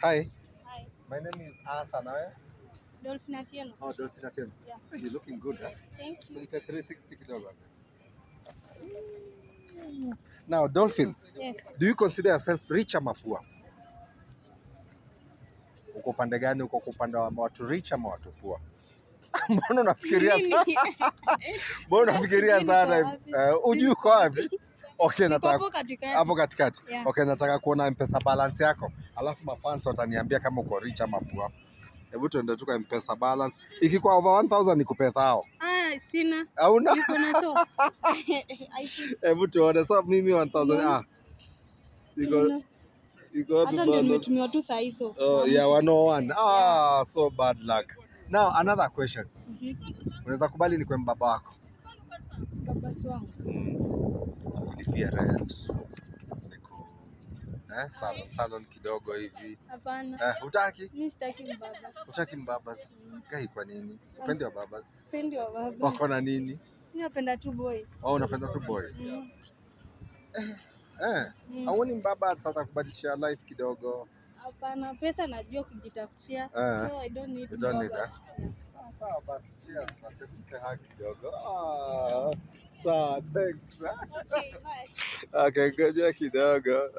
Hi. Hi. My name is Arthur. Now, Dolphin Atieno. oh, Dolphin Atieno. Yeah. You're looking good, huh? Thank So you. you 360 kidogo. Now, Dolphin, Yes. do you consider yourself rich ama poor? Uko upande gani? Uko kwa upande wa watu rich ama watu poor? Mbona unafikiria sana? Mbona unafikiria sana? Ujui uko wapi? Okay, nataka hapo katikati. Hapo katikati. Yeah. Okay, nataka kuona M-Pesa balance yako. Alafu mafans wataniambia kama uko rich ama poor. Hebu tuende tu kwa M-Pesa balance. Ikikuwa over 1000 nikupe thao. Sina. Hauna? Niko na so. Hebu tuone. So mimi 1000 iko hata ndio nimetumiwa tu saa hizo. Oh, yeah, 101. So bad luck. Now another question. Unaweza kubali ni kwa mbaba wako? Baba wangu. Kulipia rent. Salon kidogo hivi. Hapana. Hutaki? Mimi sitaki mbaba. Hutaki mbaba? Kai kwa nini? Upendi wa baba? Sipendi wa baba. Wako na nini? Mimi napenda tu boy. Oh, unapenda tu boy. Hauoni mbaba sasa kubadilisha life kidogo? Hapana, pesa najua kujitafutia. So I don't need that. Sawa basi, cheers basi, mpe haki kidogo. Sawa, thanks. Okay, bye. Okay, ngoja kidogo.